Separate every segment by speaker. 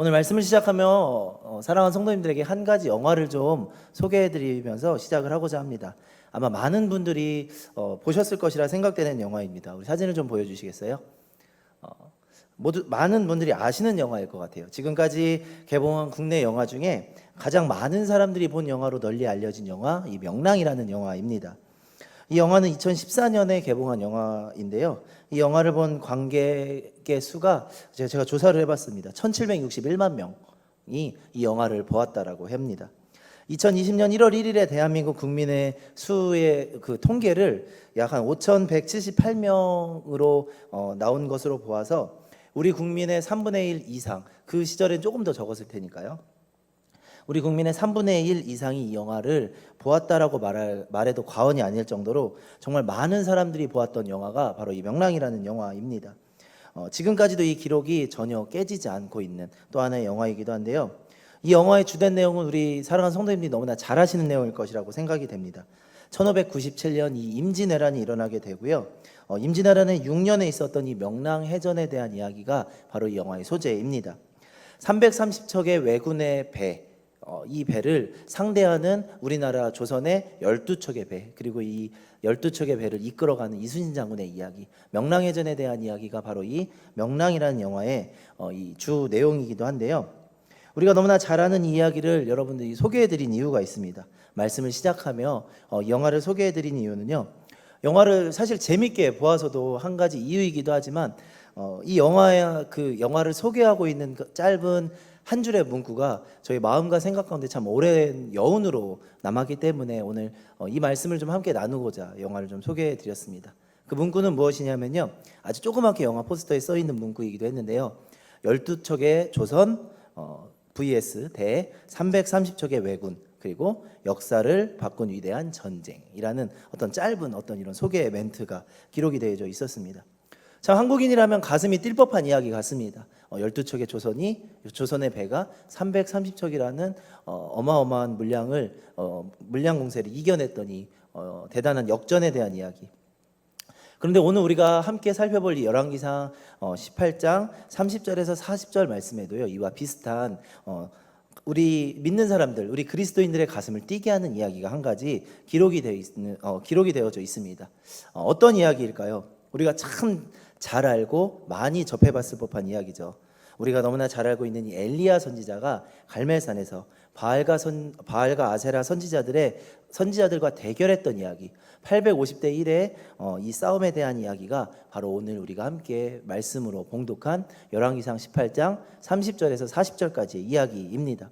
Speaker 1: 오늘 말씀을 시작하며 사랑하는 성도님들에게 한 가지 영화를 좀 소개해드리면서 시작을 하고자 합니다. 아마 많은 분들이 보셨을 것이라 생각되는 영화입니다. 우리 사진을 좀 보여주시겠어요? 모두 많은 분들이 아시는 영화일 것 같아요. 지금까지 개봉한 국내 영화 중에 가장 많은 사람들이 본 영화로 널리 알려진 영화, 이 명랑이라는 영화입니다. 이 영화는 2014년에 개봉한 영화인데요. 이 영화를 본 관객의 수가 제가 조사를 해봤습니다. 1761만 명이 이 영화를 보았다라고 합니다. 2020년 1월 1일에 대한민국 국민의 수의 그 통계를 약 한 5,178명으로 나온 것으로 보아서 우리 국민의 3분의 1 이상, 그 시절엔 조금 더 적었을 테니까요. 우리 국민의 3분의 1 이상이 이 영화를 보았다라고 말해도 과언이 아닐 정도로 정말 많은 사람들이 보았던 영화가 바로 이 명랑이라는 영화입니다. 지금까지도 이 기록이 전혀 깨지지 않고 있는 또 하나의 영화이기도 한데요. 이 영화의 주된 내용은 우리 사랑하는 성도님들이 너무나 잘 아시는 내용일 것이라고 생각이 됩니다. 1597년 이 임진왜란이 일어나게 되고요. 임진왜란의 6년에 있었던 이 명랑해전에 대한 이야기가 바로 이 영화의 소재입니다. 330척의 왜군의 배, 이 배를 상대하는 우리나라 조선의 12척의 배, 그리고 이 12척의 배를 이끌어가는 이순신 장군의 이야기, 명랑해전에 대한 이야기가 바로 이 명랑이라는 영화의 이 주 내용이기도 한데요. 우리가 너무나 잘 아는 이 이야기를 여러분들이 소개해드린 이유가 있습니다. 말씀을 시작하며 영화를 소개해드린 이유는요, 영화를 사실 재밌게 보아서도 한 가지 이유이기도 하지만 이 영화를 소개하고 있는 그 짧은 한 줄의 문구가 저희 마음과 생각 가운데 참 오랜 여운으로 남았기 때문에 오늘 이 말씀을 좀 함께 나누고자 영화를 좀 소개해 드렸습니다. 그 문구는 무엇이냐면요, 아주 조그맣게 영화 포스터에 써 있는 문구이기도 했는데요, 12척의 조선 vs 대 330척의 왜군, 그리고 역사를 바꾼 위대한 전쟁이라는 어떤 짧은 이런 소개 멘트가 기록이 되어져 있었습니다. 참 한국인이라면 가슴이 뛸 법한 이야기 같습니다. 12척의 조선의 배가 330척이라는 어마어마한 물량 공세를 이겨냈더니 대단한 역전에 대한 이야기. 그런데 오늘 우리가 함께 살펴볼 이 열왕기상 18장 30절에서 40절 말씀에도요, 이와 비슷한 우리 믿는 사람들, 우리 그리스도인들의 가슴을 뛰게 하는 이야기가 한 가지 기록이 되어져 있습니다. 어떤 이야기일까요? 우리가 참 잘 알고 많이 접해봤을 법한 이야기죠. 우리가 너무나 잘 알고 있는 이 엘리야 선지자가 갈멜산에서 바알과 아세라 선지자들과 대결했던 이야기, 850대 1의 이 싸움에 대한 이야기가 바로 오늘 우리가 함께 말씀으로 봉독한 열왕기상 18장 30절에서 40절까지의 이야기입니다.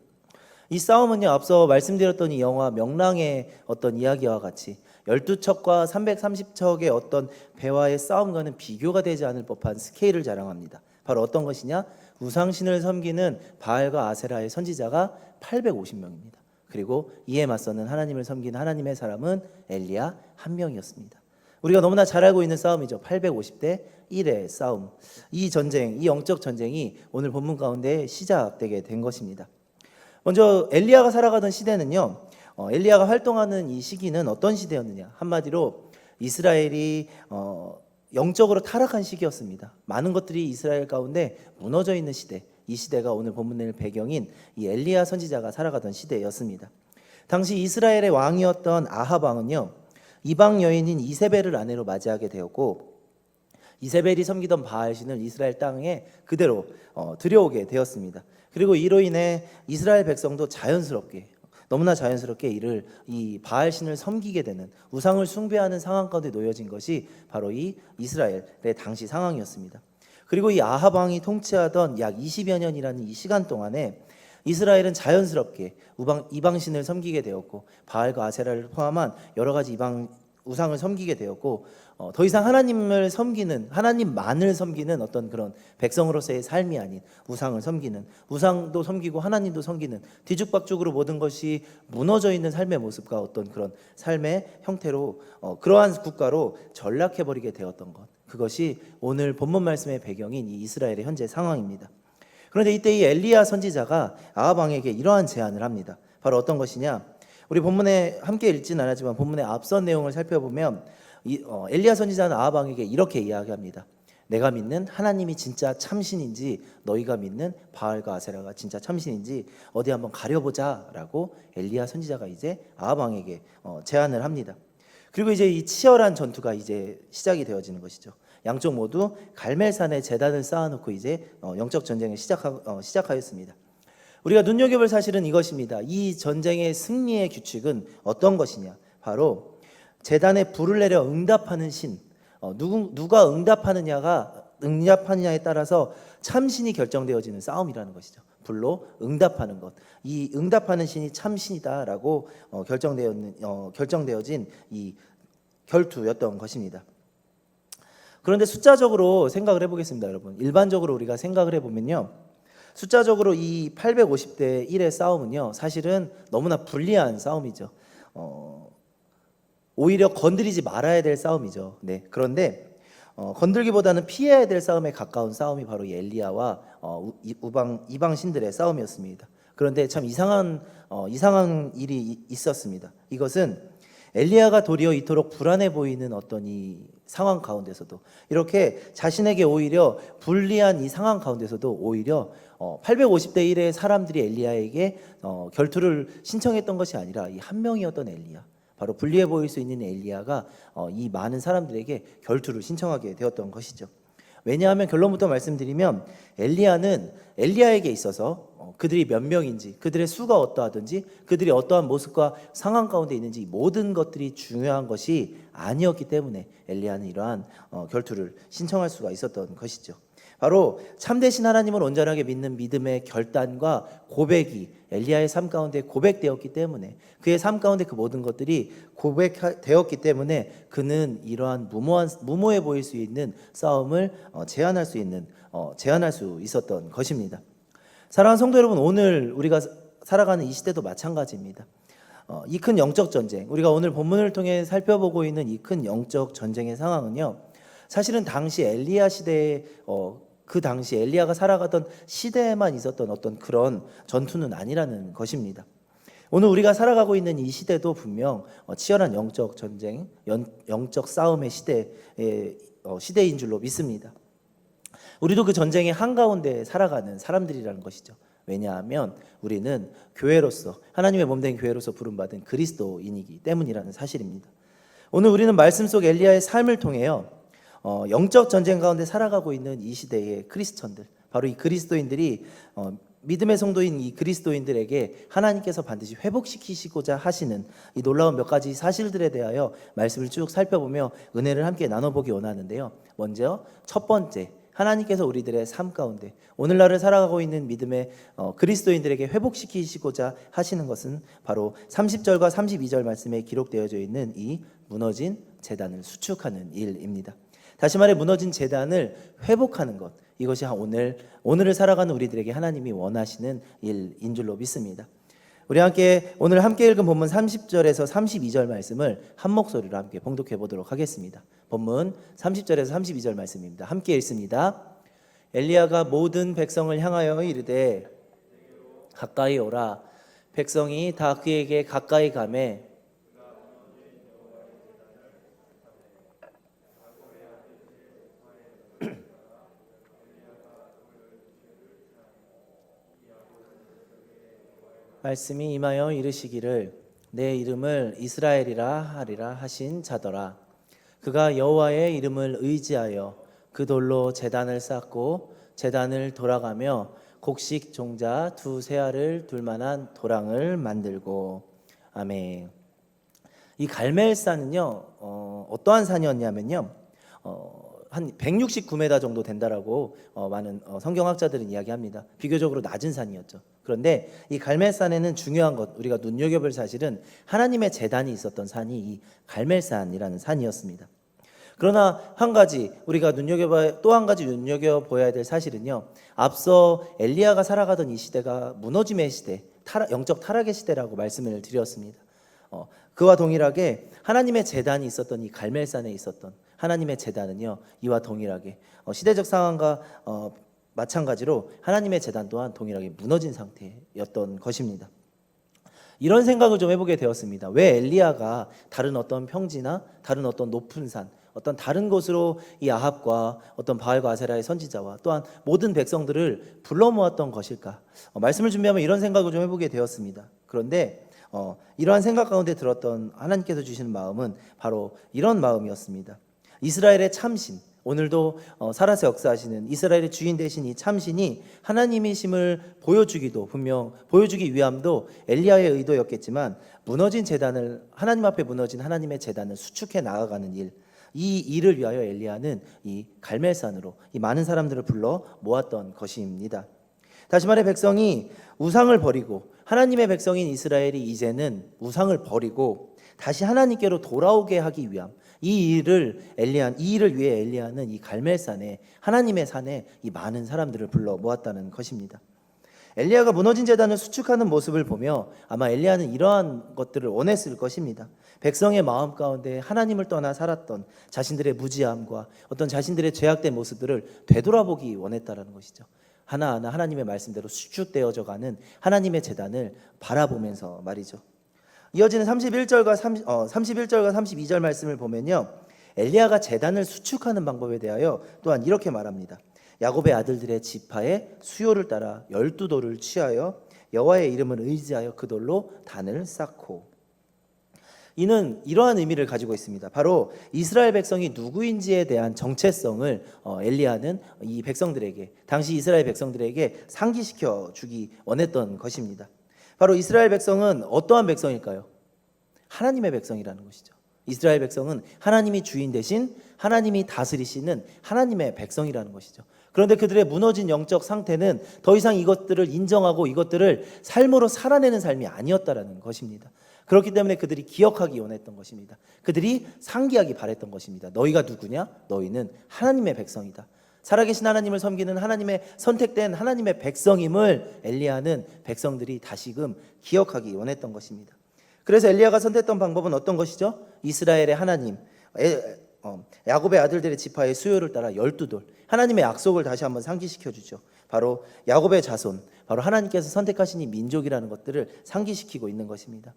Speaker 1: 이 싸움은요, 앞서 말씀드렸던 이 영화 명랑의 어떤 이야기와 같이 12척과 330척의 어떤 배와의 싸움과는 비교가 되지 않을 법한 스케일을 자랑합니다. 바로 어떤 것이냐? 우상신을 섬기는 바알과 아세라의 선지자가 850명입니다. 그리고 이에 맞서는 하나님을 섬기는 하나님의 사람은 엘리야 한 명이었습니다. 우리가 너무나 잘 알고 있는 싸움이죠. 850대 1의 싸움. 이 전쟁, 이 영적 전쟁이 오늘 본문 가운데 시작되게 된 것입니다. 먼저 엘리야가 살아가던 시대는요, 엘리야가 활동하는 이 시기는 어떤 시대였느냐? 한마디로 이스라엘이 영적으로 타락한 시기였습니다. 많은 것들이 이스라엘 가운데 무너져 있는 시대, 이 시대가 오늘 본문의 배경인 이 엘리야 선지자가 살아가던 시대였습니다. 당시 이스라엘의 왕이었던 아합 왕은요, 이방 여인인 이세벨을 아내로 맞이하게 되었고, 이세벨이 섬기던 바알신을 이스라엘 땅에 그대로 들여오게 되었습니다. 그리고 이로 인해 이스라엘 백성도 너무나 자연스럽게 이 바알신을 섬기게 되는, 우상을 숭배하는 상황 가운데 놓여진 것이 바로 이 이스라엘의 당시 상황이었습니다. 그리고 이 아합 왕이 통치하던 약 20여 년이라는 이 시간 동안에 이스라엘은 자연스럽게 이방신을 섬기게 되었고, 바알과 아세라를 포함한 여러 가지 이방 우상을 섬기게 되었고, 더 이상 하나님만을 섬기는 어떤 그런 백성으로서의 삶이 아닌 우상을 섬기는, 우상도 섬기고 하나님도 섬기는, 뒤죽박죽으로 모든 것이 무너져 있는 삶의 모습과 어떤 그런 삶의 형태로 그러한 국가로 전락해버리게 되었던 것, 그것이 오늘 본문 말씀의 배경인 이 이스라엘의 현재 상황입니다. 그런데 이때 이 엘리야 선지자가 아합 왕에게 이러한 제안을 합니다. 바로 어떤 것이냐? 우리 본문에 함께 읽지는 않았지만 본문의 앞선 내용을 살펴보면 엘리야 선지자는 아합 왕에게 이렇게 이야기합니다. 내가 믿는 하나님이 진짜 참신인지 너희가 믿는 바알과 아세라가 진짜 참신인지 어디 한번 가려보자라고 엘리야 선지자가 이제 아합 왕에게 제안을 합니다. 그리고 이제 이 치열한 전투가 이제 시작이 되어지는 것이죠. 양쪽 모두 갈멜산에 제단을 쌓아놓고 이제 영적 전쟁을 시작하였습니다. 우리가 눈여겨볼 사실은 이것입니다. 이 전쟁의 승리의 규칙은 어떤 것이냐? 바로 제단에 불을 내려 응답하는 신, 누가 응답하느냐에 따라서 참신이 결정되어지는 싸움이라는 것이죠. 불로 응답하는 것, 이 응답하는 신이 참신이다라고 결정되어진 이 결투였던 것입니다. 그런데 숫자적으로 생각을 해보겠습니다, 여러분. 일반적으로 우리가 생각을 해보면요, 숫자적으로 이 850대 1의 싸움은요, 사실은 너무나 불리한 싸움이죠. 오히려 건드리지 말아야 될 싸움이죠. 네. 그런데 건들기보다는 피해야 될 싸움에 가까운 싸움이 바로 이 엘리야와 이방 신들의 싸움이었습니다. 그런데 참 이상한 일이 있었습니다. 이것은 엘리야가 도리어 이토록 불안해 보이는 어떤 이 상황 가운데서도, 이렇게 자신에게 오히려 불리한 이 상황 가운데서도 오히려 850대 1의 사람들이 엘리야에게 결투를 신청했던 것이 아니라 이 한 명이었던 엘리야, 바로 불리해 보일 수 있는 엘리야가 이 많은 사람들에게 결투를 신청하게 되었던 것이죠. 왜냐하면 결론부터 말씀드리면 엘리야는 엘리야에게 있어서 그들이 몇 명인지, 그들의 수가 어떠하든지, 그들이 어떠한 모습과 상황 가운데 있는지 모든 것들이 중요한 것이 아니었기 때문에 엘리야는 이러한 결투를 신청할 수가 있었던 것이죠. 바로 참되신 하나님을 온전하게 믿는 믿음의 결단과 고백이 엘리야의 삶 가운데 고백되었기 때문에, 그의 삶 가운데 그 모든 것들이 고백되었기 때문에 그는 이러한 무모해 보일 수 있는 싸움을 제안할 수 있었던 것입니다. 사랑하는 성도 여러분, 오늘 우리가 살아가는 이 시대도 마찬가지입니다. 이 큰 영적 전쟁, 우리가 오늘 본문을 통해 살펴보고 있는 이 큰 영적 전쟁의 상황은요, 사실은 당시 엘리야 시대에 그 당시 엘리야가 살아가던 시대에만 있었던 어떤 그런 전투는 아니라는 것입니다. 오늘 우리가 살아가고 있는 이 시대도 분명 치열한 영적 전쟁, 영적 싸움의 시대인 줄로 믿습니다. 우리도 그 전쟁의 한가운데 살아가는 사람들이라는 것이죠. 왜냐하면 우리는 교회로서, 하나님의 몸된 교회로서 부름받은 그리스도인이기 때문이라는 사실입니다. 오늘 우리는 말씀 속 엘리야의 삶을 통해요, 영적 전쟁 가운데 살아가고 있는 이 시대의 크리스천들, 바로 이 그리스도인들이 믿음의 성도인 이 그리스도인들에게 하나님께서 반드시 회복시키시고자 하시는 이 놀라운 몇 가지 사실들에 대하여 말씀을 쭉 살펴보며 은혜를 함께 나눠보기 원하는데요. 먼저 첫 번째, 하나님께서 우리들의 삶 가운데 오늘날을 살아가고 있는 믿음의 그리스도인들에게 회복시키시고자 하시는 것은 바로 30절과 32절 말씀에 기록되어져 있는 이 무너진 제단을 수축하는 일입니다. 다시 말해 무너진 제단을 회복하는 것, 이것이 오늘을 살아가는 우리들에게 하나님이 원하시는 일인 줄로 믿습니다. 우리 오늘 함께 읽은 본문 30절에서 32절 말씀을 한 목소리로 함께 봉독해 보도록 하겠습니다. 본문 30절에서 32절 말씀입니다. 함께 읽습니다. 엘리야가 모든 백성을 향하여 이르되 가까이 오라. 백성이 다 그에게 가까이 가매 말씀이 임하여 이르시기를 내 이름을 이스라엘이라 하리라 하신 자더라. 그가 여호와의 이름을 의지하여 그 돌로 제단을 쌓고 제단을 돌아가며 곡식 종자 두 세알을 둘 만한 도랑을 만들고. 아멘. 이 갈멜산은요, 어떠한 산이었냐면요, 한 169m 정도 된다라고 많은 성경학자들은 이야기합니다. 비교적으로 낮은 산이었죠. 그런데 이 갈멜산에는 중요한 것, 우리가 눈여겨볼 사실은 하나님의 제단이 있었던 산이 이 갈멜산이라는 산이었습니다. 그러나 우리가 또 한 가지 눈여겨보아야 될 사실은요, 앞서 엘리야가 살아가던 이 시대가 무너짐의 시대, 영적 타락의 시대라고 말씀을 드렸습니다. 그와 동일하게 하나님의 제단이 있었던 이 갈멜산에 있었던 하나님의 제단은요, 이와 동일하게 시대적 상황과 마찬가지로 하나님의 제단 또한 동일하게 무너진 상태였던 것입니다. 이런 생각을 좀 해보게 되었습니다. 왜 엘리야가 다른 어떤 평지나 다른 어떤 높은 산, 어떤 다른 곳으로 이 아합과 어떤 바알과 아세라의 선지자와 또한 모든 백성들을 불러 모았던 것일까? 말씀을 준비하면 이런 생각을 좀 해보게 되었습니다. 그런데 이러한 생각 가운데 들었던 하나님께서 주시는 마음은 바로 이런 마음이었습니다. 이스라엘의 참신, 오늘도 살아서 역사하시는 이스라엘의 주인 되신 이 참신이 하나님이심을 보여주기 위함도 엘리야의 의도였겠지만, 무너진 제단을, 하나님 앞에 무너진 하나님의 제단을 수축해 나아가는 일, 이 일을 위하여 엘리야는 이 갈멜산으로 이 많은 사람들을 불러 모았던 것입니다. 다시 말해, 백성이 우상을 버리고, 하나님의 백성인 이스라엘이 이제는 우상을 버리고 다시 하나님께로 돌아오게 하기 위함, 이 일을 위해 엘리야는 이 갈멜산에, 하나님의 산에 이 많은 사람들을 불러 모았다는 것입니다. 엘리야가 무너진 제단을 수축하는 모습을 보며 아마 엘리야는 이러한 것들을 원했을 것입니다. 백성의 마음 가운데 하나님을 떠나 살았던 자신들의 무지함과 어떤 자신들의 죄악된 모습들을 되돌아보기 원했다라는 것이죠. 하나하나 하나님의 말씀대로 수축되어져 가는 하나님의 제단을 바라보면서 말이죠. 이어지는 31절과 32절 말씀을 보면요, 엘리야가 제단을 수축하는 방법에 대하여 또한 이렇게 말합니다. 야곱의 아들들의 지파의 수요를 따라 12돌을 취하여 여호와의 이름을 의지하여 그 돌로 단을 쌓고. 이는 이러한 의미를 가지고 있습니다. 바로 이스라엘 백성이 누구인지에 대한 정체성을 엘리야는 이 백성들에게, 당시 이스라엘 백성들에게 상기시켜 주기 원했던 것입니다. 바로 이스라엘 백성은 어떠한 백성일까요? 하나님의 백성이라는 것이죠. 이스라엘 백성은 하나님이 주인 되신, 하나님이 다스리시는 하나님의 백성이라는 것이죠. 그런데 그들의 무너진 영적 상태는 더 이상 이것들을 인정하고 이것들을 삶으로 살아내는 삶이 아니었다라는 것입니다. 그렇기 때문에 그들이 기억하기 원했던 것입니다. 그들이 상기하기 바랬던 것입니다. 너희가 누구냐? 너희는 하나님의 백성이다. 살아계신 하나님을 섬기는 하나님의 선택된 하나님의 백성임을 엘리야는 백성들이 다시금 기억하기 원했던 것입니다. 그래서 엘리야가 선택했던 방법은 어떤 것이죠? 이스라엘의 하나님, 야곱의 아들들의 지파의 수요를 따라 12돌, 하나님의 약속을 다시 한번 상기시켜 주죠. 바로 야곱의 자손, 바로 하나님께서 선택하신 이 민족이라는 것들을 상기시키고 있는 것입니다.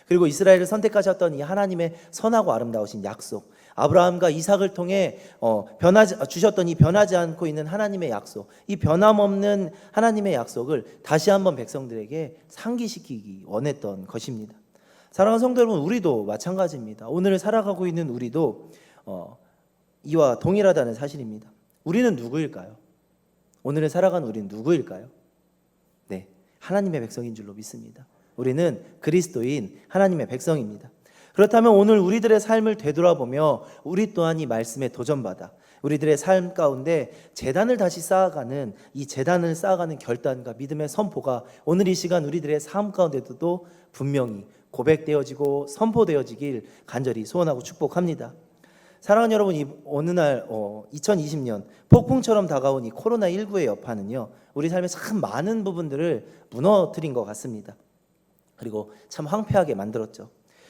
Speaker 1: 그리고 이스라엘을 선택하셨던 이 하나님의 선하고 아름다우신 약속, 아브라함과 이삭을 통해 주셨던 이 변하지 않고 있는 하나님의 약속, 이 변함없는 하나님의 약속을 다시 한번 백성들에게 상기시키기 원했던 것입니다. 사랑하는 성도 여러분, 우리도 마찬가지입니다. 오늘 살아가고 있는 우리도 이와 동일하다는 사실입니다. 우리는 누구일까요? 오늘을 살아가는 우리는 누구일까요? 네, 하나님의 백성인 줄로 믿습니다. 우리는 그리스도인 하나님의 백성입니다. 그렇다면 오늘 우리들의 삶을 되돌아보며 우리 또한 이 말씀에 도전받아 우리들의 삶 가운데 제단을 다시 쌓아가는, 이 제단을 쌓아가는 결단과 믿음의 선포가 오늘 이 시간 우리들의 삶 가운데도 분명히 고백되어지고 선포되어지길 간절히 소원하고 축복합니다. 사랑하는 여러분, 이 어느 날 2020년 폭풍처럼 다가온 이 코로나19의 여파는요, 우리 삶의 참 많은 부분들을 무너뜨린 것 같습니다. 그리고 참 황폐하게 만들었죠.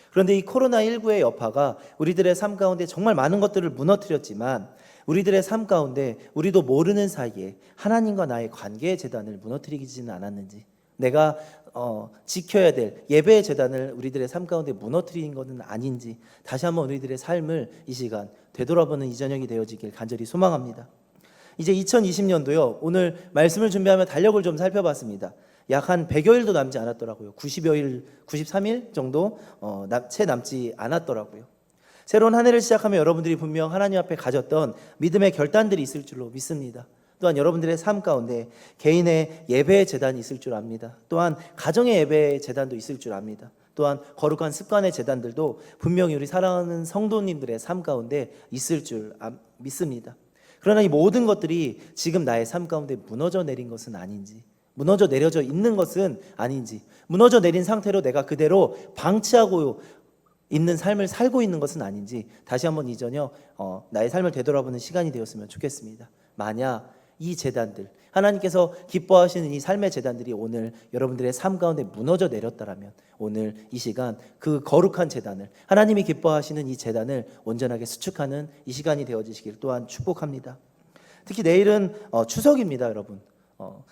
Speaker 1: 그런데 이 코로나19의 여파가 우리들의 삶 가운데 정말 많은 것들을 무너뜨렸지만, 우리들의 삶 가운데 우리도 모르는 사이에 하나님과 나의 관계의 제단을 무너뜨리지는 않았는지, 내가 지켜야 될 예배의 제단을 우리들의 삶 가운데 무너뜨린 것은 아닌지 다시 한번 우리들의 삶을 이 시간 되돌아보는 이 저녁이 되어지길 간절히 소망합니다. 이제 2020년도요, 오늘 말씀을 준비하며 달력을 좀 살펴봤습니다. 약 한 100여일도 남지 않았더라고요. 90여일, 93일 정도 채 남지 않았더라고요. 새로운 한 해를 시작하며 여러분들이 분명 하나님 앞에 가졌던 믿음의 결단들이 있을 줄로 믿습니다. 또한 여러분들의 삶 가운데 개인의 예배의 제단이 있을 줄 압니다. 또한 가정의 예배의 제단도 있을 줄 압니다. 또한 거룩한 습관의 제단들도 분명히 우리 사랑하는 성도님들의 삶 가운데 있을 줄 믿습니다. 그러나 이 모든 것들이 지금 나의 삶 가운데 무너져 내린 것은 아닌지, 무너져 내려져 있는 것은 아닌지, 무너져 내린 상태로 내가 그대로 방치하고 있는 삶을 살고 있는 것은 아닌지 다시 한번 이 저녁 나의 삶을 되돌아보는 시간이 되었으면 좋겠습니다. 만약 이 제단들, 하나님께서 기뻐하시는 이 삶의 제단들이 오늘 여러분들의 삶 가운데 무너져 내렸다라면 오늘 이 시간 그 거룩한 제단을, 하나님이 기뻐하시는 이 제단을 온전하게 수축하는 이 시간이 되어지시길 또한 축복합니다. 특히 내일은 추석입니다, 여러분.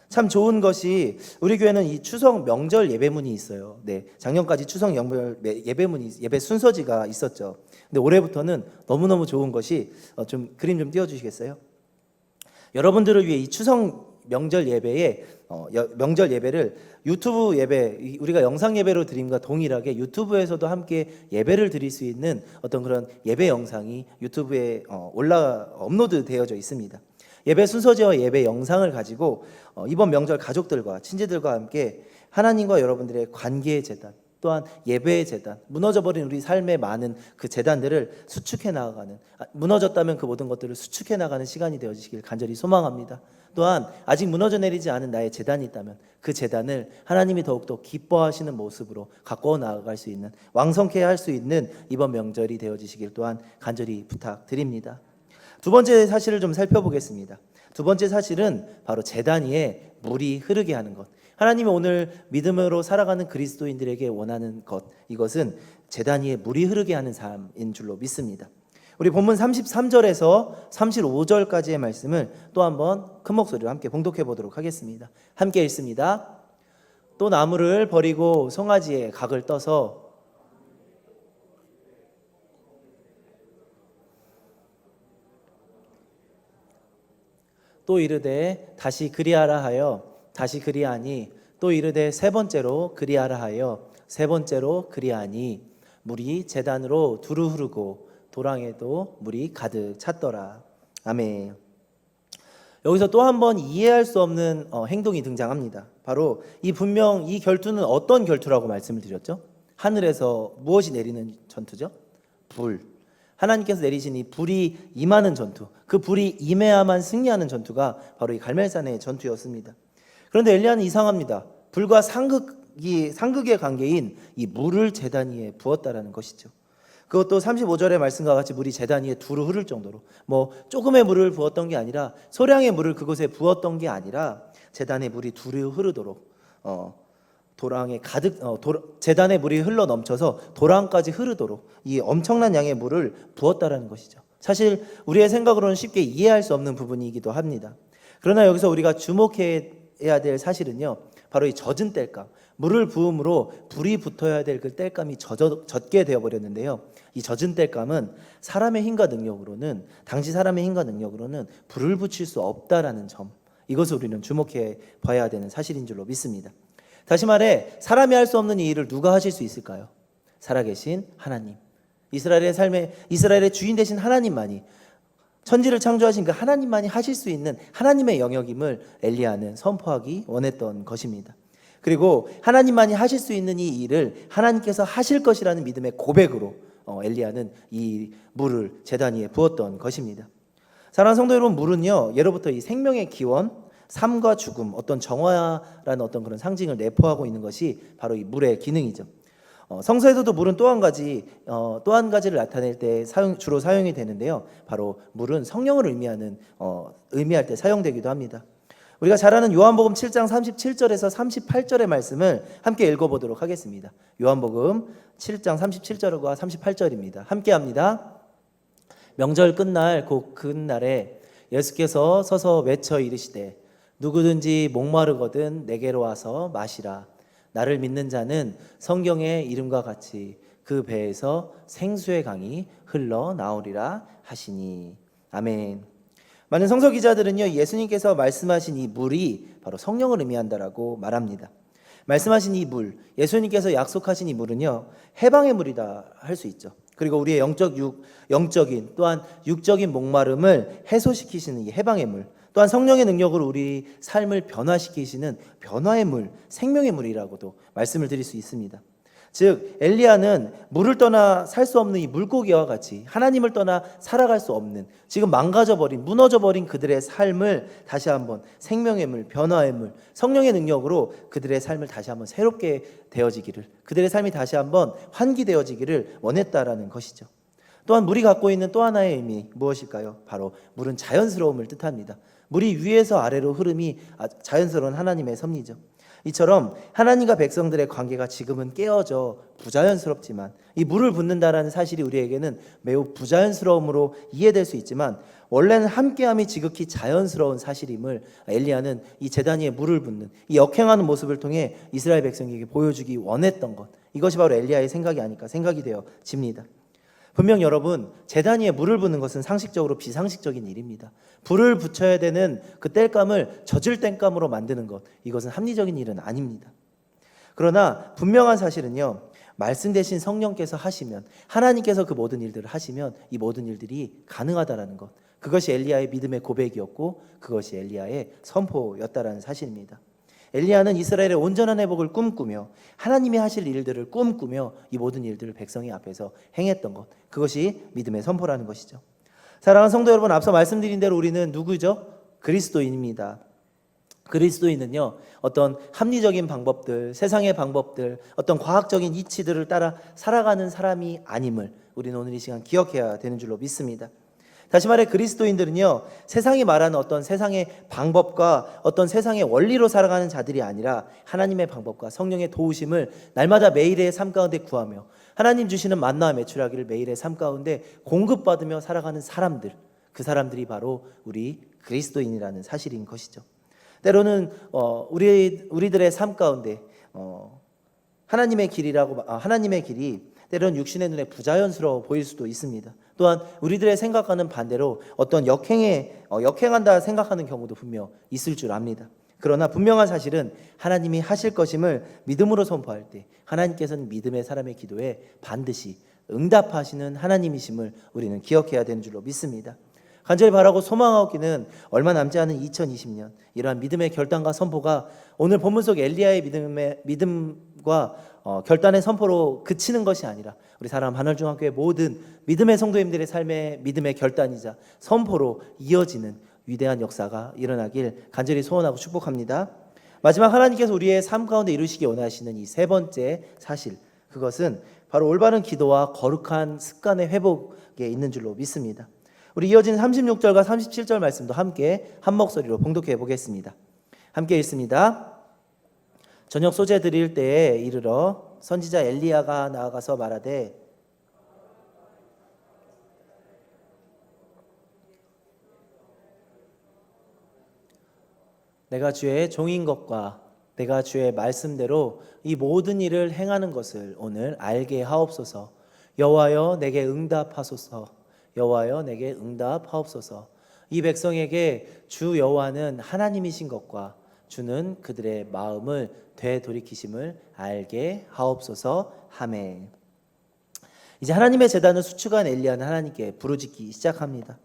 Speaker 1: 참 좋은 것이 우리 교회는 이 추석 명절 예배문이 있어요. 네, 작년까지 추석 명절 예배문이 예배 순서지가 있었죠. 근데 올해부터는 너무너무 좋은 것이 좀 그림 좀 띄워주시겠어요? 여러분들을 위해 이 추석 명절 예배에 명절 예배를 유튜브 예배, 우리가 영상 예배로 드림과 동일하게 유튜브에서도 함께 예배를 드릴 수 있는 어떤 그런 예배 영상이 유튜브에 업로드 되어져 있습니다. 예배 순서지와 예배 영상을 가지고 이번 명절 가족들과 친지들과 함께 하나님과 여러분들의 관계의 재단, 또한 예배의 재단, 무너져버린 우리 삶의 많은 그 재단들을 수축해 나가는, 무너졌다면 그 모든 것들을 수축해 나가는 시간이 되어지시길 간절히 소망합니다. 또한 아직 무너져 내리지 않은 나의 재단이 있다면 그 재단을 하나님이 더욱더 기뻐하시는 모습으로 가꿔 나아갈 수 있는, 왕성케 할 수 있는 이번 명절이 되어지시길 또한 간절히 부탁드립니다. 두 번째 사실을 좀 살펴보겠습니다. 두 번째 사실은 바로 재단 위에 물이 흐르게 하는 것. 하나님이 오늘 믿음으로 살아가는 그리스도인들에게 원하는 것, 이것은 재단 위에 물이 흐르게 하는 삶인 줄로 믿습니다. 우리 본문 33절에서 35절까지의 말씀을 또 한번 큰 목소리로 함께 봉독해 보도록 하겠습니다. 함께 읽습니다. 또 나무를 버리고 송아지에 각을 떠서 또 이르되 다시 그리하라 하여 다시 그리하니, 또 이르되 세 번째로 그리하라 하여 세 번째로 그리하니, 물이 제단으로 두루 흐르고 도랑에도 물이 가득 찼더라. 아멘. 여기서 또 한 번 이해할 수 없는 행동이 등장합니다. 바로 분명 이 결투는 어떤 결투라고 말씀을 드렸죠? 하늘에서 무엇이 내리는 전투죠? 불. 하나님께서 내리신 이 불이 임하는 전투, 그 불이 임해야만 승리하는 전투가 바로 이 갈멜산의 전투였습니다. 그런데 엘리야는 이상합니다. 불과 상극의 관계인 이 물을 제단 위에 부었다라는 것이죠. 그것도 35절의 말씀과 같이 물이 제단 위에 두루 흐를 정도로, 조금의 물을 부었던 게 아니라, 소량의 물을 그곳에 부었던 게 아니라 제단에 물이 두루 흐르도록 도랑에 가득 제단에 물이 흘러 넘쳐서 도랑까지 흐르도록 이 엄청난 양의 물을 부었다라는 것이죠. 사실 우리의 생각으로는 쉽게 이해할 수 없는 부분이기도 합니다. 그러나 여기서 우리가 주목해야 될 사실은요, 바로 이 젖은 땔감, 물을 부음으로 불이 붙어야 될 그 땔감이 젖게 되어버렸는데요. 이 젖은 땔감은 당시 사람의 힘과 능력으로는 불을 붙일 수 없다라는 점, 이것을 우리는 주목해 봐야 되는 사실인 줄로 믿습니다. 다시 말해, 사람이 할 수 없는 이 일을 누가 하실 수 있을까요? 살아계신 하나님, 이스라엘의 주인 되신 하나님만이, 천지를 창조하신 그 하나님만이 하실 수 있는 하나님의 영역임을 엘리야는 선포하기 원했던 것입니다. 그리고 하나님만이 하실 수 있는 이 일을 하나님께서 하실 것이라는 믿음의 고백으로 엘리야는 이 물을 제단 위에 부었던 것입니다. 사랑하는 성도 여러분, 물은요, 예로부터 이 생명의 기원, 삶과 죽음, 어떤 정화라는 어떤 그런 상징을 내포하고 있는 것이 바로 이 물의 기능이죠. 성서에서도 물은 또 한 가지를 나타낼 때 주로 사용이 되는데요. 바로 물은 성령을 의미할 때 사용되기도 합니다. 우리가 잘 아는 요한복음 7장 37절에서 38절의 말씀을 함께 읽어보도록 하겠습니다. 요한복음 7장 37절과 38절입니다. 함께 합니다. 명절 끝날 곧 그날에 예수께서 서서 외쳐 이르시되 누구든지 목마르거든 내게로 와서 마시라. 나를 믿는 자는 성경의 이름과 같이 그 배에서 생수의 강이 흘러나오리라 하시니. 아멘. 많은 성서 기자들은요, 예수님께서 말씀하신 이 물이 바로 성령을 의미한다라고 말합니다. 말씀하신 이 물, 예수님께서 약속하신 이 물은요, 해방의 물이다 할 수 있죠. 그리고 우리의 영적인 또한 육적인 목마름을 해소시키시는 이 해방의 물, 또한 성령의 능력으로 우리 삶을 변화시키시는 변화의 물, 생명의 물이라고도 말씀을 드릴 수 있습니다. 즉 엘리야는 물을 떠나 살 수 없는 이 물고기와 같이 하나님을 떠나 살아갈 수 없는, 지금 망가져버린, 무너져버린 그들의 삶을 다시 한번 생명의 물, 변화의 물, 성령의 능력으로 그들의 삶을 다시 한번 새롭게 되어지기를, 그들의 삶이 다시 한번 환기되어지기를 원했다라는 것이죠. 또한 물이 갖고 있는 또 하나의 의미 무엇일까요? 바로 물은 자연스러움을 뜻합니다. 물이 위에서 아래로 흐름이 자연스러운 하나님의 섭리죠. 이처럼 하나님과 백성들의 관계가 지금은 깨어져 부자연스럽지만, 이 물을 붓는다라는 사실이 우리에게는 매우 부자연스러움으로 이해될 수 있지만 원래는 함께함이 지극히 자연스러운 사실임을 엘리야는 이 제단 위에 물을 붓는 이 역행하는 모습을 통해 이스라엘 백성에게 보여주기 원했던 것, 이것이 바로 엘리야의 생각이 아닐까 생각이 되어집니다. 분명 여러분, 제단 위에 물을 붓는 것은 상식적으로 비상식적인 일입니다. 불을 붙여야 되는 그 땔감을 젖을 땔감으로 만드는 것, 이것은 합리적인 일은 아닙니다. 그러나 분명한 사실은요, 말씀 대신 성령께서 하시면, 하나님께서 그 모든 일들을 하시면 이 모든 일들이 가능하다라는 것, 그것이 엘리야의 믿음의 고백이었고 그것이 엘리야의 선포였다라는 사실입니다. 엘리야는 이스라엘의 온전한 회복을 꿈꾸며 하나님이 하실 일들을 꿈꾸며 이 모든 일들을 백성의 앞에서 행했던 것, 그것이 믿음의 선포라는 것이죠. 사랑하는 성도 여러분, 앞서 말씀드린 대로 우리는 누구죠? 그리스도인입니다. 그리스도인은요, 어떤 합리적인 방법들, 세상의 방법들, 어떤 과학적인 이치들을 따라 살아가는 사람이 아님을 우리는 오늘 이 시간 기억해야 되는 줄로 믿습니다. 다시 말해 그리스도인들은요, 세상이 말하는 어떤 세상의 방법과 어떤 세상의 원리로 살아가는 자들이 아니라 하나님의 방법과 성령의 도우심을 날마다 매일의 삶 가운데 구하며 하나님 주시는 만나와 메추라기를 매일의 삶 가운데 공급받으며 살아가는 사람들, 그 사람들이 바로 우리 그리스도인이라는 사실인 것이죠. 때로는 우리들의 삶 가운데 하나님의 길이 때로는 육신의 눈에 부자연스러워 보일 수도 있습니다. 또한 우리들의 생각과는 반대로 어떤 역행한다 생각하는 경우도 분명 있을 줄 압니다. 그러나 분명한 사실은 하나님이 하실 것임을 믿음으로 선포할 때 하나님께서는 믿음의 사람의 기도에 반드시 응답하시는 하나님이심을 우리는 기억해야 되는 줄로 믿습니다. 간절히 바라고 소망하기는 얼마 남지 않은 2020년, 이러한 믿음의 결단과 선포가 오늘 본문 속 엘리야의 믿음과 결단의 선포로 그치는 것이 아니라 우리 사랑하는 반월중학교의 모든 믿음의 성도님들의 삶의 믿음의 결단이자 선포로 이어지는 위대한 역사가 일어나길 간절히 소원하고 축복합니다. 마지막, 하나님께서 우리의 삶 가운데 이루시기 원하시는 이 세 번째 사실, 그것은 바로 올바른 기도와 거룩한 습관의 회복에 있는 줄로 믿습니다. 우리 이어지는 36절과 37절 말씀도 함께 한 목소리로 봉독해 보겠습니다. 함께 읽습니다. 저녁 소재 드릴 때에 이르러 선지자 엘리야가 나아가서 말하되 내가 주의 종인 것과 내가 주의 말씀대로 이 모든 일을 행하는 것을 오늘 알게 하옵소서. 여호와여 내게 응답하소서. 여호와여 내게 응답하옵소서. 이 백성에게 주 여호와는 하나님이신 것과 주는 그들의 마음을 되돌이키심을 알게 하옵소서 하매. 이제 하나님의 제단을 수축한 엘리야는 하나님께 부르짖기 시작합니다.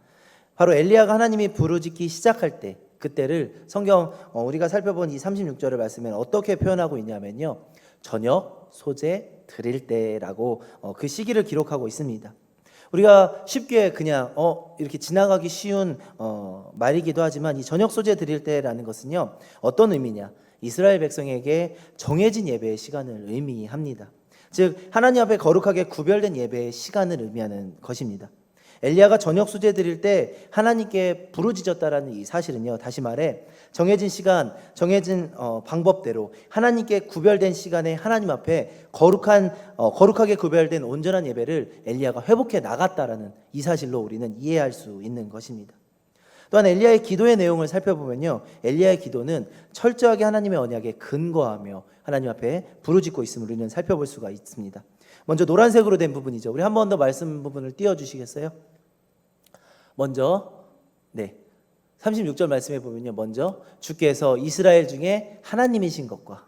Speaker 1: 바로 엘리야가 하나님이 부르짖기 시작할 때, 그때를 성경 우리가 살펴본 이 36절의 말씀은 어떻게 표현하고 있냐면요, 저녁 소재 드릴 때라고 그 시기를 기록하고 있습니다. 우리가 쉽게 그냥 이렇게 지나가기 쉬운 말이기도 하지만 이 저녁 소재 드릴 때라는 것은요, 어떤 의미냐, 이스라엘 백성에게 정해진 예배의 시간을 의미합니다. 즉 하나님 앞에 거룩하게 구별된 예배의 시간을 의미하는 것입니다. 엘리야가 저녁 소재 드릴 때 하나님께 부르짖었다라는 이 사실은요, 다시 말해 정해진 시간, 정해진 방법대로 하나님께 구별된 시간에 하나님 앞에 거룩하게 구별된 온전한 예배를 엘리야가 회복해 나갔다라는 이 사실로 우리는 이해할 수 있는 것입니다. 또한 엘리야의 기도의 내용을 살펴보면요, 엘리야의 기도는 철저하게 하나님의 언약에 근거하며 하나님 앞에 부르짖고 있음을 우리는 살펴볼 수가 있습니다. 먼저 노란색으로 된 부분이죠. 우리 한 번 더 말씀 부분을 띄워주시겠어요? 먼저 36절 말씀해 보면요, 먼저 주께서 이스라엘 중에 하나님이신 것과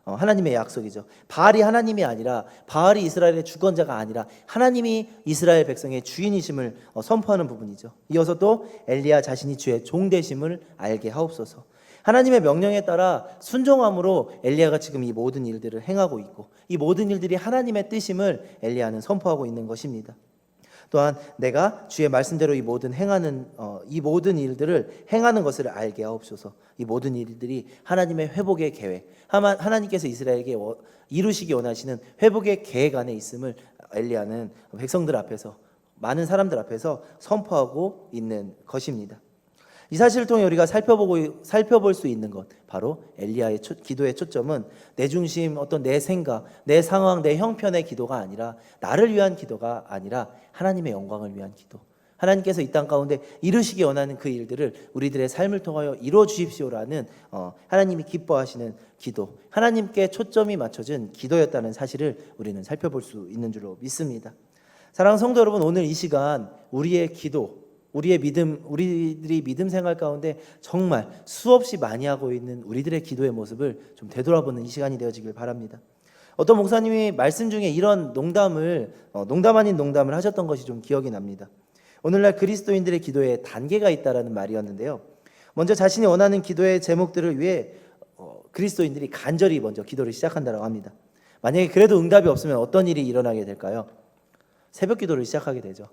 Speaker 1: 하나님의 약속이죠. 바알이 하나님이 아니라, 바알이 이스라엘의 주권자가 아니라 하나님이 이스라엘 백성의 주인이심을 선포하는 부분이죠. 이어서 또 엘리야 자신이 주의 종 되심을 알게 하옵소서. 하나님의 명령에 따라 순종함으로 엘리야가 지금 이 모든 일들을 행하고 있고 이 모든 일들이 하나님의 뜻임을 엘리야는 선포하고 있는 것입니다. 또한 내가 주의 말씀대로 이 모든 일들을 행하는 것을 알게 하옵소서. 이 모든 일들이 하나님의 회복의 계획, 하나님께서 이스라엘에게 이루시기 원하시는 회복의 계획 안에 있음을 엘리야는 백성들 앞에서, 많은 사람들 앞에서 선포하고 있는 것입니다. 이 사실을 통해 우리가 살펴볼 수 있는 것, 바로 엘리야의 기도의 초점은 내 중심, 어떤 내 생각, 내 상황, 내 형편의 기도가 아니라, 나를 위한 기도가 아니라 하나님의 영광을 위한 기도, 하나님께서 이 땅 가운데 이루시기 원하는 그 일들을 우리들의 삶을 통하여 이루어 주십시오라는 하나님이 기뻐하시는 기도, 하나님께 초점이 맞춰진 기도였다는 사실을 우리는 살펴볼 수 있는 줄로 믿습니다. 사랑하는 성도 여러분, 오늘 이 시간 우리의 기도, 우리들이 믿음 생활 가운데 정말 수없이 많이 하고 있는 우리들의 기도의 모습을 좀 되돌아보는 이 시간이 되어지길 바랍니다. 어떤 목사님이 말씀 중에 이런 농담 아닌 농담을 하셨던 것이 좀 기억이 납니다. 오늘날 그리스도인들의 기도에 단계가 있다라는 말이었는데요. 먼저 자신이 원하는 기도의 제목들을 위해 그리스도인들이 간절히 먼저 기도를 시작한다고 합니다. 만약에 그래도 응답이 없으면 어떤 일이 일어나게 될까요? 새벽 기도를 시작하게 되죠.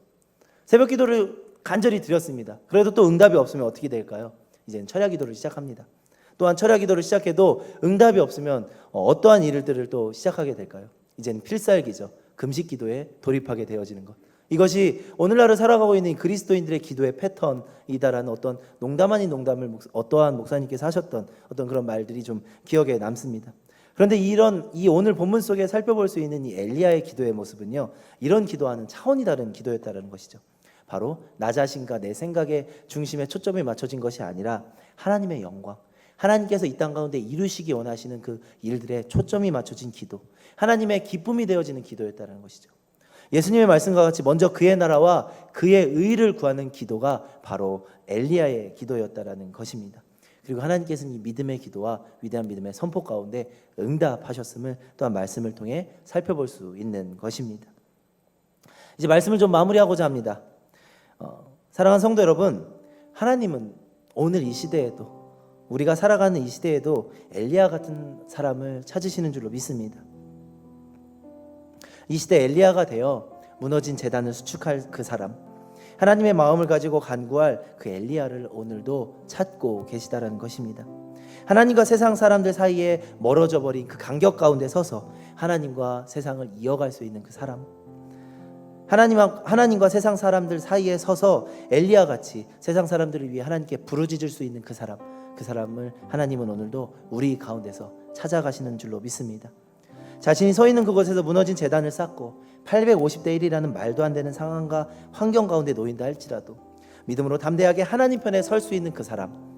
Speaker 1: 새벽 기도를 간절히 드렸습니다. 그래도 또 응답이 없으면 어떻게 될까요? 이제는 철야 기도를 시작합니다. 또한 철야 기도를 시작해도 응답이 없으면 어떠한 일들을 또 시작하게 될까요? 이제는 필살기죠. 금식 기도에 돌입하게 되어지는 것. 이것이 오늘날을 살아가고 있는 그리스도인들의 기도의 패턴이다라는 어떤 농담 아닌 농담을 어떠한 목사님께서 하셨던 어떤 그런 말들이 좀 기억에 남습니다. 그런데 이 오늘 본문 속에 살펴볼 수 있는 이 엘리야의 기도의 모습은요, 이런 기도와는 차원이 다른 기도였다는 것이죠. 바로 나 자신과 내 생각의 중심에 초점이 맞춰진 것이 아니라 하나님의 영광, 하나님께서 이 땅 가운데 이루시기 원하시는 그 일들에 초점이 맞춰진 기도, 하나님의 기쁨이 되어지는 기도였다는 것이죠. 예수님의 말씀과 같이 먼저 그의 나라와 그의 의를 구하는 기도가 바로 엘리야의 기도였다라는 것입니다. 그리고 하나님께서는 이 믿음의 기도와 위대한 믿음의 선포 가운데 응답하셨음을 또한 말씀을 통해 살펴볼 수 있는 것입니다. 이제 말씀을 좀 마무리하고자 합니다. 사랑하는 성도 여러분, 하나님은 오늘 이 시대에도, 우리가 살아가는 이 시대에도 엘리야 같은 사람을 찾으시는 줄로 믿습니다. 이 시대 엘리야가 되어 무너진 제단을 수축할 그 사람, 하나님의 마음을 가지고 간구할 그 엘리야를 오늘도 찾고 계시다라는 것입니다. 하나님과 세상 사람들 사이에 멀어져 버린 그 간격 가운데 서서 하나님과 세상을 이어갈 수 있는 그 사람, 하나님과 세상 사람들 사이에 서서 엘리야 같이 세상 사람들을 위해 하나님께 부르짖을 수 있는 그 사람을 하나님은 오늘도 우리 가운데서 찾아가시는 줄로 믿습니다. 자신이 서 있는 그곳에서 무너진 제단을 쌓고 850대 1이라는 말도 안 되는 상황과 환경 가운데 놓인다 할지라도 믿음으로 담대하게 하나님 편에 설 수 있는 그 사람,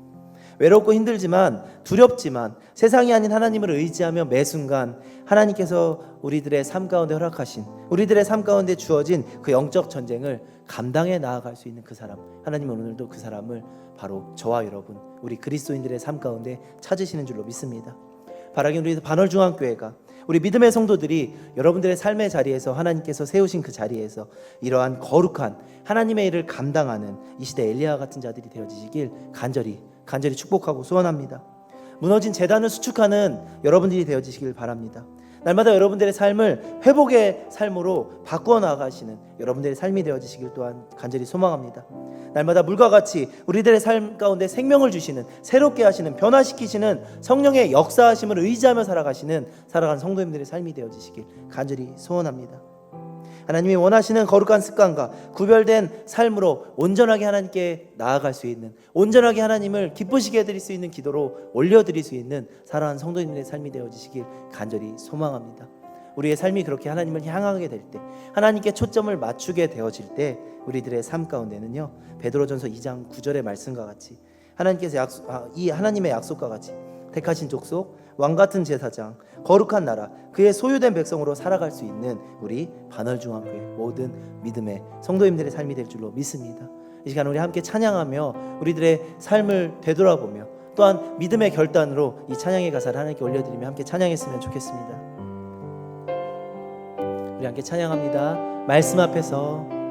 Speaker 1: 외롭고 힘들지만 두렵지만 세상이 아닌 하나님을 의지하며 매 순간 하나님께서 우리들의 삶 가운데 허락하신, 우리들의 삶 가운데 주어진 그 영적 전쟁을 감당해 나아갈 수 있는 그 사람, 하나님은 오늘도 그 사람을 바로 저와 여러분, 우리 그리스도인들의 삶 가운데 찾으시는 줄로 믿습니다. 바라긴 우리 반월중앙교회가, 우리 믿음의 성도들이 여러분들의 삶의 자리에서 하나님께서 세우신 그 자리에서 이러한 거룩한 하나님의 일을 감당하는 이 시대 엘리야 같은 자들이 되어지시길 간절히 축복하고 소원합니다. 무너진 제단을 수축하는 여러분들이 되어지시길 바랍니다. 날마다 여러분들의 삶을 회복의 삶으로 바꾸어 나가시는 여러분들의 삶이 되어지시길 또한 간절히 소망합니다. 날마다 물과 같이 우리들의 삶 가운데 생명을 주시는, 새롭게 하시는, 변화시키시는 성령의 역사하심을 의지하며 살아가는 성도님들의 삶이 되어지시길 간절히 소원합니다. 하나님이 원하시는 거룩한 습관과 구별된 삶으로 온전하게 하나님께 나아갈 수 있는, 온전하게 하나님을 기쁘시게 해드릴 수 있는 기도로 올려드릴 수 있는 사랑하는 성도님들의 삶이 되어지시길 간절히 소망합니다. 우리의 삶이 그렇게 하나님을 향하게 될 때, 하나님께 초점을 맞추게 되어질 때 우리들의 삶 가운데는요, 베드로전서 2장 9절의 말씀과 같이 이 하나님의 약속과 같이 택하신 족속, 왕같은 제사장, 거룩한 나라, 그의 소유된 백성으로 살아갈 수 있는 우리 반월중앙교회 모든 믿음의 성도님들의 삶이 될 줄로 믿습니다. 이 시간 우리 함께 찬양하며 우리들의 삶을 되돌아보며 또한 믿음의 결단으로 이 찬양의 가사를 하나님께 올려드리며 함께 찬양했으면 좋겠습니다. 우리 함께 찬양합니다. 말씀 앞에서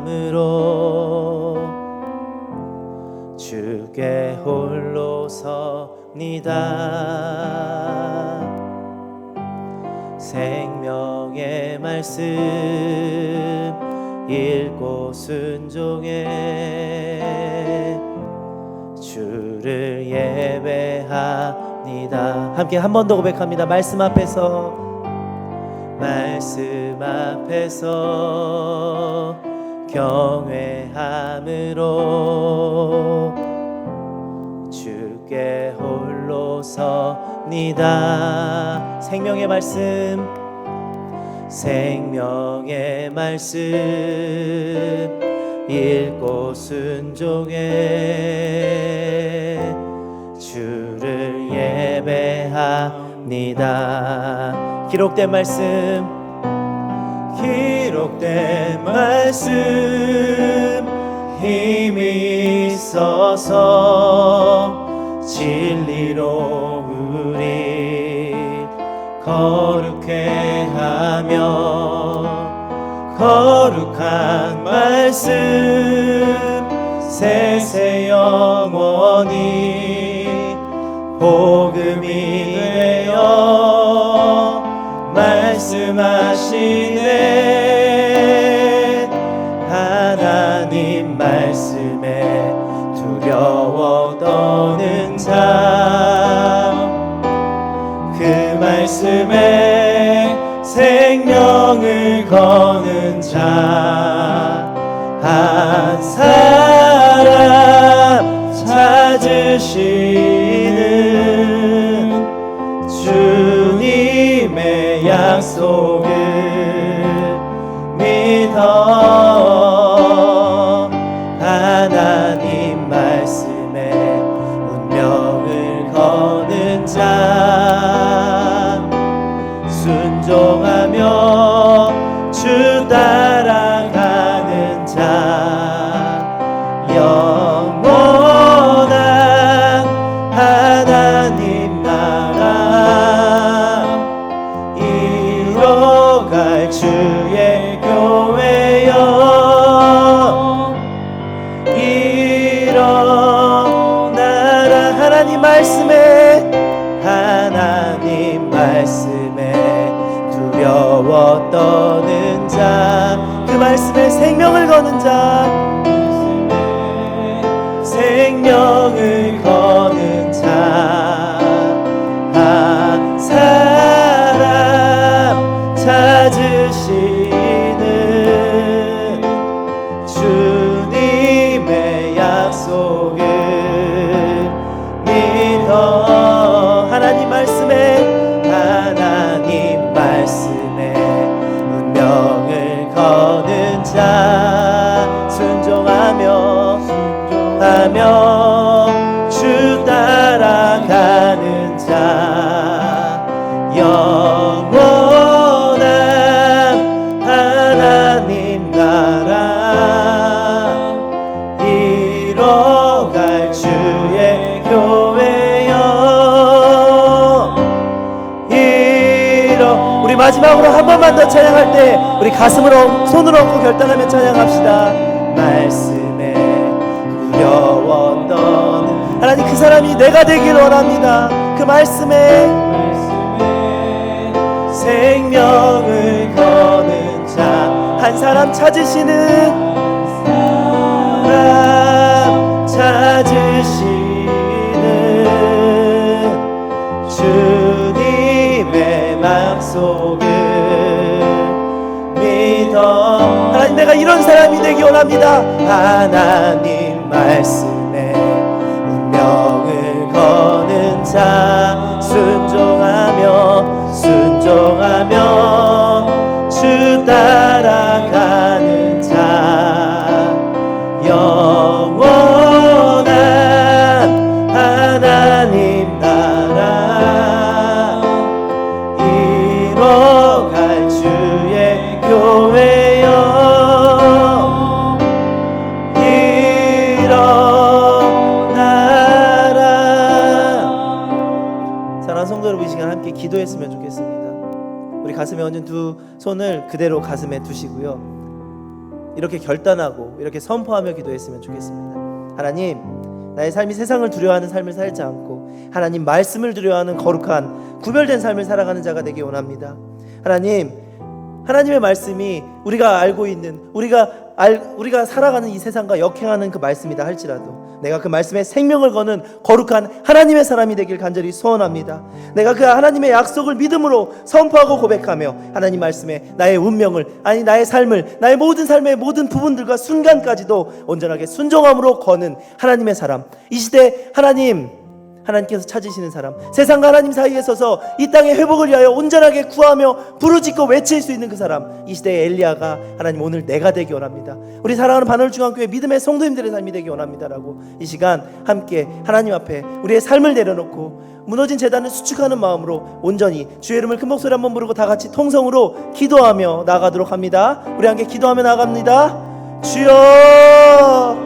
Speaker 1: 경외함으로 주께 홀로 섭니다. 생명의 말씀 읽고 순종해 주를 예배합니다. 함께 한 번 더 고백합니다. 말씀 앞에서 말씀 앞에서 경외함으로 주께 홀로 섭니다. 생명의 말씀, 생명의 말씀 읽고 순종해 주를 예배합니다. 기록된 말씀, 기록된 말씀 힘이 있어서 진리로 우리 거룩해 하며 거룩한 말씀 세세 영원히 복음이 되어 말씀하시네. 하나님 말씀에 두려워 떠는 자, 그 말씀에 생명을 거는 자, 한 사람 찾으시는 주님의 약속을 믿어 하나님 말씀에 운명을 거는 자, 순종하며 주 따라가는 자, 영원한 하나님 나라 이뤄갈 주의 교회여 일어나라. 하나님 말씀에, 하나님 말씀에 두려워 떠는 자, 그 말씀에 생명을 거는 자, 생명을 거는 자, 한 사람 찾으시는 주님의 약속을 믿어 하나님 말씀에, 하나님 말씀에 운명을 거는 자, 순종하며 주 따라가는 자, 영원한 하나님 나라 이뤄갈 주의 교회여 우리 마지막으로 한 번만 더 찬양할 때 우리 가슴으로 손을 얹고 결단하며 찬양합시다. 말씀에 두려웠던 하나님, 그 사람이 내가 되길 원합니다. 그 말씀에 생명을 거는 자, 한 사람 찾으시는 사람 찾으시는 주님의 약속을 믿어 하나님, 내가 이런 사람이 되기 원합니다. 하나님 말씀에 운명을 거는 자, 순종하며 주 따라가는 자, 영원한 하나님 나라 이뤄갈 주의 교회여 성도 여러분, 이 시간 함께 기도했으면 좋겠습니다. 우리 가슴에 얹은 두 손을 그대로 가슴에 두시고요, 이렇게 결단하고 이렇게 선포하며 기도했으면 좋겠습니다. 하나님, 나의 삶이 세상을 두려워하는 삶을 살지 않고 하나님 말씀을 두려워하는 거룩한 구별된 삶을 살아가는 자가 되기 원합니다. 하나님, 하나님의 말씀이 우리가 알고 있는, 우리가 우리가 살아가는 이 세상과 역행하는 그 말씀이다 할지라도 내가 그 말씀에 생명을 거는 거룩한 하나님의 사람이 되길 간절히 소원합니다. 내가 그 하나님의 약속을 믿음으로 선포하고 고백하며 하나님 말씀에 나의 운명을, 아니 나의 삶을, 나의 모든 삶의 모든 부분들과 순간까지도 온전하게 순종함으로 거는 하나님의 사람, 이 시대 하나님께서 찾으시는 사람, 세상과 하나님 사이에 서서 이 땅의 회복을 위하여 온전하게 구하며 부르짖고 외칠 수 있는 그 사람, 이 시대의 엘리야가 하나님 오늘 내가 되기 원합니다. 우리 사랑하는 반월중앙교회 믿음의 성도님들의 삶이 되기 원합니다라고 이 시간 함께 하나님 앞에 우리의 삶을 내려놓고 무너진 제단을 수축하는 마음으로 온전히 주의 이름을 큰 목소리 한번 부르고 다 같이 통성으로 기도하며 나아가도록 합니다. 우리 함께 기도하며 나아갑니다. 주여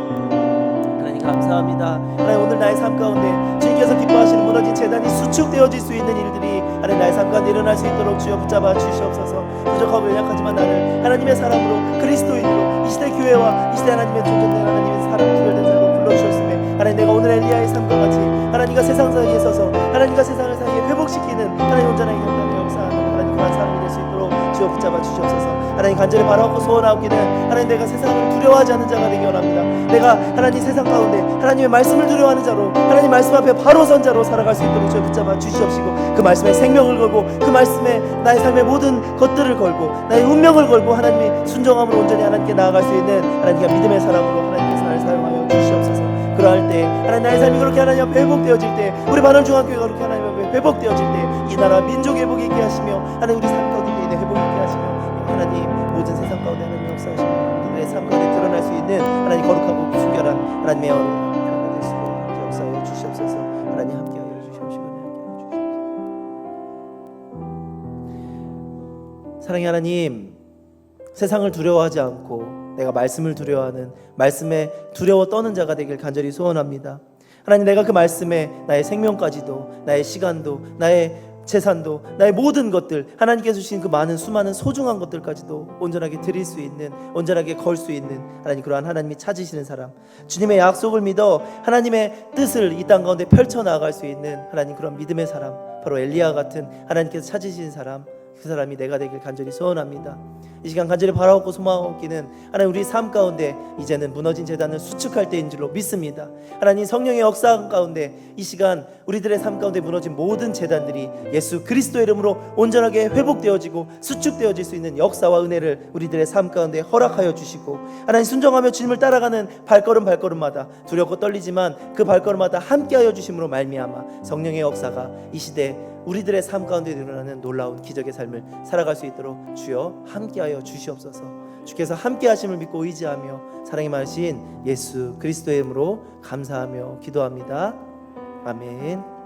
Speaker 1: 하나님 감사합니다. 하나님 오늘 나의 삶 가운데 주님께서 기뻐하시는 무너진 제단이 수축되어질 수 있는 일들이 하나님 나의 삶 가운데 일어날 수 있도록 주여 붙잡아 주시옵소서. 부족하고 연약하지만 나를 하나님의 사람으로 그리스도인으로 이 시대 교회와 이 시대 하나님의 존재된 하나님의 사람 구별된 사람으로 불러주셨음에 하나님 내가 오늘 엘리야의 삶과 같이 하나님과 세상 사이에 서서 하나님과 세상을 사이에 회복시키는 하나님 온전하게 경단의 역사하는 하나님 그런 사람이 될 수 있도록 주여 붙잡아 주시옵소서. 하나님 간절히 바라고 소원하옵기는 하나님 내가 세상을 두려워하지 않는 자가 되기 원합니다. 내가 하나님 세상 가운데 하나님의 말씀을 두려워하는 자로 하나님 말씀 앞에 바로 선 자로 살아갈 수 있도록 주여 붙잡아 주시옵시고 그 말씀에 생명을 걸고 그 말씀에 나의 삶의 모든 것들을 걸고 나의 운명을 걸고 하나님의 순종함으로 온전히 하나님께 나아갈 수 있는 하나님과 믿음의 사람으로 하나님께서 나를 사용하여 주시옵소서. 그러할 때 하나님 나의 삶이 그렇게 하나님 앞에 회복되어질 때 우리 반월중앙교회가 그렇게 하나님 앞에 회복되어질 때 이 나라 민족의 회복이 있게 하시며 하나님 우리 삶 가운데 회복이 있게 하시며 하나님 모든 세상 가운데 하나님 역사하시며 우리의 삶 가운데 드러날 수 있는 하나님 거룩하고 순결한 하나님의 언어가 될 수 있도록 역사하여 주시옵소서. 하나님 함께하여 주시옵시고 사랑의 하나님, 세상을 두려워하지 않고 내가 말씀을 두려워하는 말씀에 두려워 떠는 자가 되길 간절히 소원합니다. 하나님 내가 그 말씀에 나의 생명까지도 나의 시간도 나의 재산도 나의 모든 것들 하나님께서 주신 그 많은 수많은 소중한 것들까지도 온전하게 드릴 수 있는 온전하게 걸 수 있는 하나님 그러한 하나님이 찾으시는 사람, 주님의 약속을 믿어 하나님의 뜻을 이 땅 가운데 펼쳐나갈 수 있는 하나님 그런 믿음의 사람, 바로 엘리야 같은 하나님께서 찾으시는 사람, 그 사람이 내가 되길 간절히 소원합니다. 이 시간 간절히 바라옵고 소망하옵기는 하나님 우리 삶 가운데 이제는 무너진 제단을 수축할 때인 줄로 믿습니다. 하나님 성령의 역사 가운데 이 시간 우리들의 삶 가운데 무너진 모든 제단들이 예수 그리스도의 이름으로 온전하게 회복되어지고 수축되어질 수 있는 역사와 은혜를 우리들의 삶 가운데 허락하여 주시고 하나님 순종하며 주님을 따라가는 발걸음마다 두렵고 떨리지만 그 발걸음마다 함께하여 주심으로 말미암아 성령의 역사가 이 시대 우리들의 삶 가운데 일어나는 놀라운 기적의 삶을 살아갈 수 있도록 주여 함께하여 주시옵소서. 주께서 함께하심을 믿고 의지하며 사랑이 많으신 예수 그리스도의 이름으로 감사하며 기도합니다. 아멘.